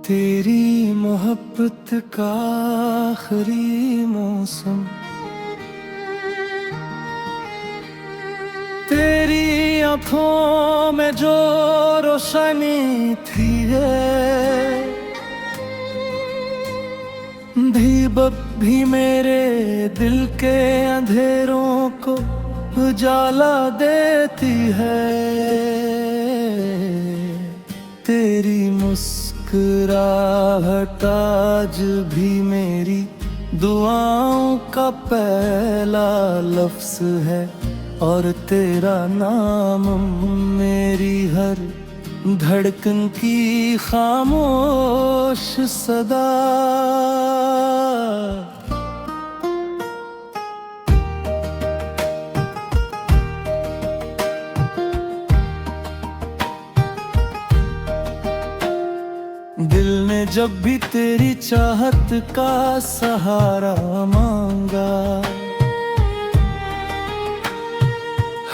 तेरी मोहब्बत का आखिरी मौसम, तेरी आंखों में जो रोशनी थी है, भी मेरे दिल के अंधेरों को उजाला देती है। तेरी मुस्कुराहट आज भी मेरी दुआओं का पहला लफ्ज़ है, और तेरा नाम मेरी हर धड़कन की खामोश सदा। दिल ने जब भी तेरी चाहत का सहारा मांगा,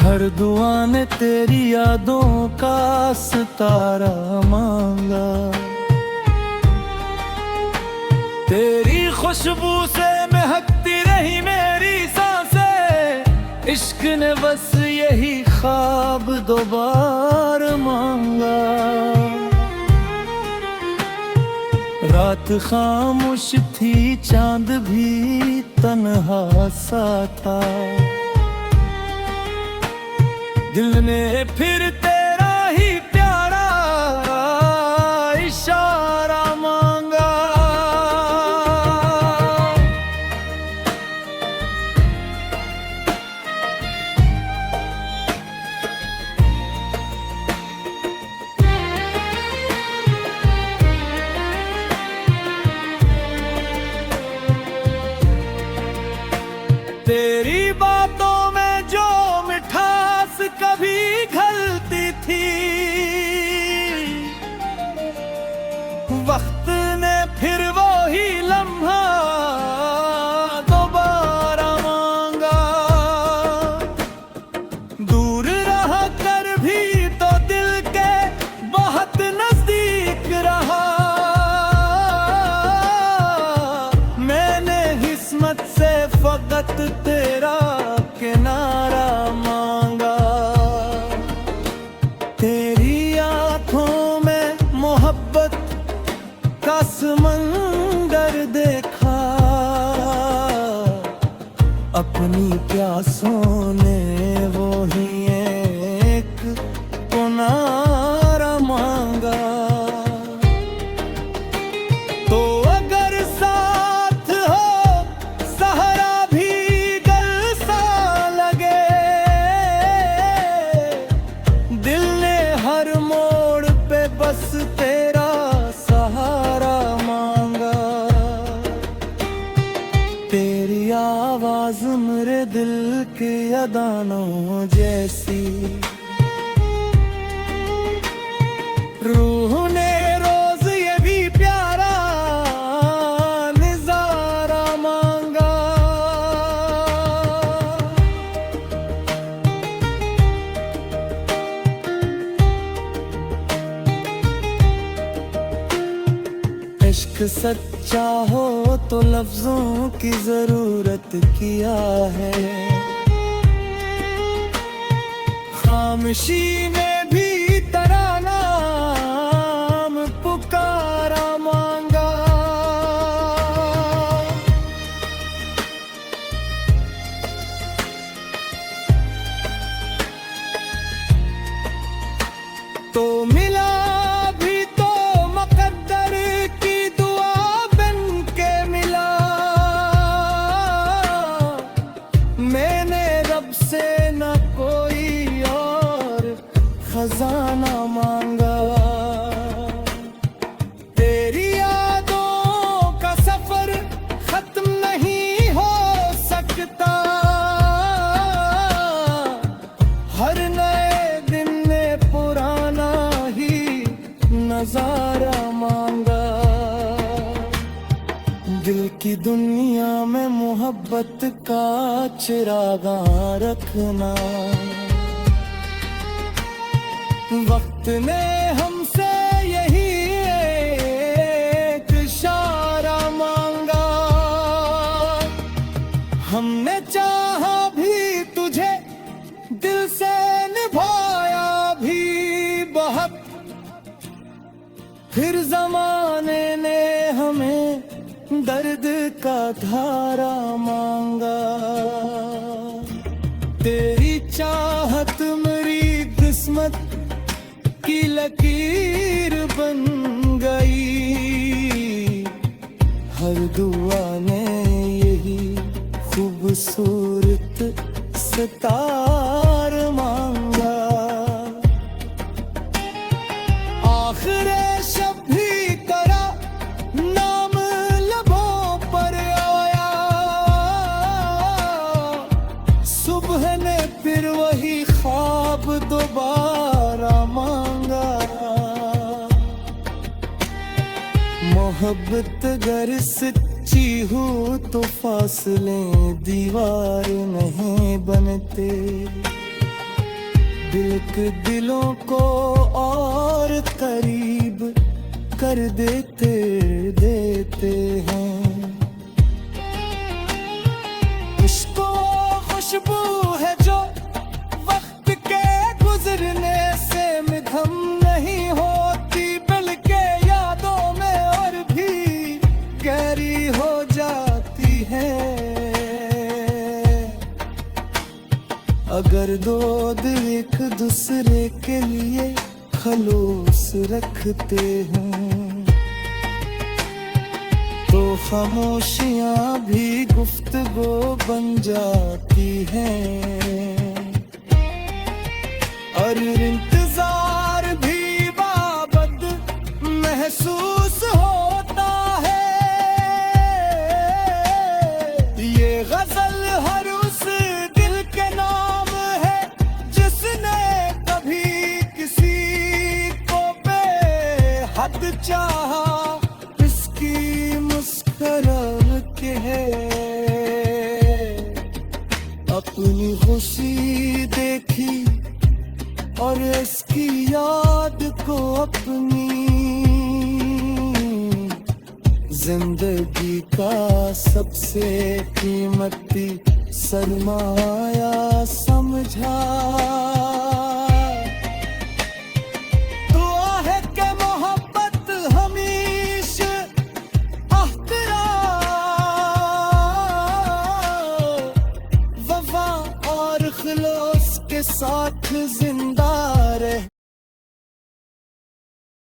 हर दुआ ने तेरी यादों का सितारा मांगा। तेरी खुशबू से महकती रही मेरी सांसें, इश्क ने बस यही ख्वाब दोबारा मांगा। रात खामोश थी, चांद भी तन्हा सा था, दिल ने फिर तेरा ही प्यारा इशारा मांगा। तेरी बातों में जो मिठास कभी घलती थी, वक्त ने फिर वो ही लम्हा दोबारा मांगा। दूर रह कर भी तो दिल के बहुत नजदीक रहा, मैंने किस्मत से फकत तेरा किनारा मांगा। तेरी आंखों में मोहब्बत का समंदर देखा, अपनी प्यासों ने वो ही एक किनारा मांगा। तो अगर साथ हो सहारा भी गल सा लगे, दिल ने हर मोड़ पे बस तेरा सहारा मांगा। तेरी आवाज मेरे दिल के अदानों जैसी, रूह ने रोज ये भी प्यारा नजारा मांगा। इश्क सच्चा हो तो लफ्जों की जरूरत किया है, खामोशी में भी तराना नाम पुकारा मांगा। तो मिला भी तो मुकद्दर की दुआ बन के मिला, मैंने रब से न कोई और खजाना मांगा। तेरी यादों का सफर खत्म नहीं हो सकता, हर नए दिन ने पुराना ही नजारा मांगा। दिल की दुनिया में मोहब्बत का चिरागा रखना, वक्त ने हमसे यही फिर जमाने ने हमें दर्द का धारा मांगा। तेरी चाहत मेरी किस्मत की लकीर बन गई। हर दुआ ने यही खूबसूरत सितार मांगा। आखिरे शब भी करा, नाम लबों पर आया। सुबह ने फिर वही ख्वाब दोबारा मांगा। मोहब्बत अगर सच्ची हो तो फासले दीवार नहीं बनते। दिल के दिलों को और करीब कर देते हैं। इश्क खुशबू है जो वक्त के गुजरने से मिधम नहीं होती, बल्कि यादों में और भी गहरी हो जाती है। अगर दो दिल एक दूसरे के लिए खलूस रखते हैं तो खामोशियां भी गुफ्तगू बन जाती हैं। और इंतजार भी बाबद महसूस होता है। ये गजल हर उस दिल के नाम है जिसने कभी किसी को बेहद चाहा। इसकी मुस्कुराहट के है अपनी खुशी देखी और इसकी याद को अपनी जिंदगी का सबसे कीमती सरमाया समझा।